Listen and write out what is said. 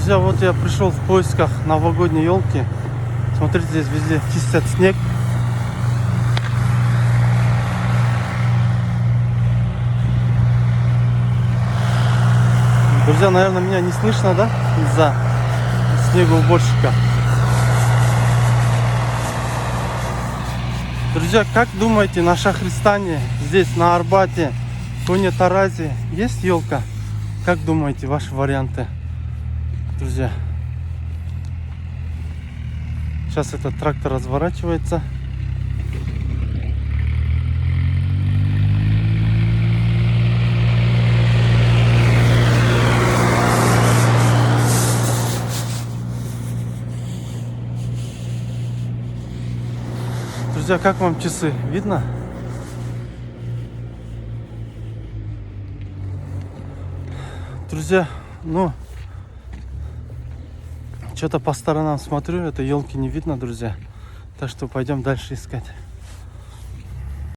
Друзья, вот я пришел в поисках новогодней елки. Смотрите, здесь везде чистят снег. Друзья, наверное, меня не слышно, да? Из-за снегоуборщика. Друзья, как думаете, на Шахристане, здесь на Арбате, в Коне-Таразе есть елка? Как думаете, ваши варианты, друзья? Сейчас этот трактор разворачивается. Друзья, как вам часы? Видно? Друзья, ну, что-то по сторонам смотрю, этой елки не видно, друзья. Так что пойдем дальше искать.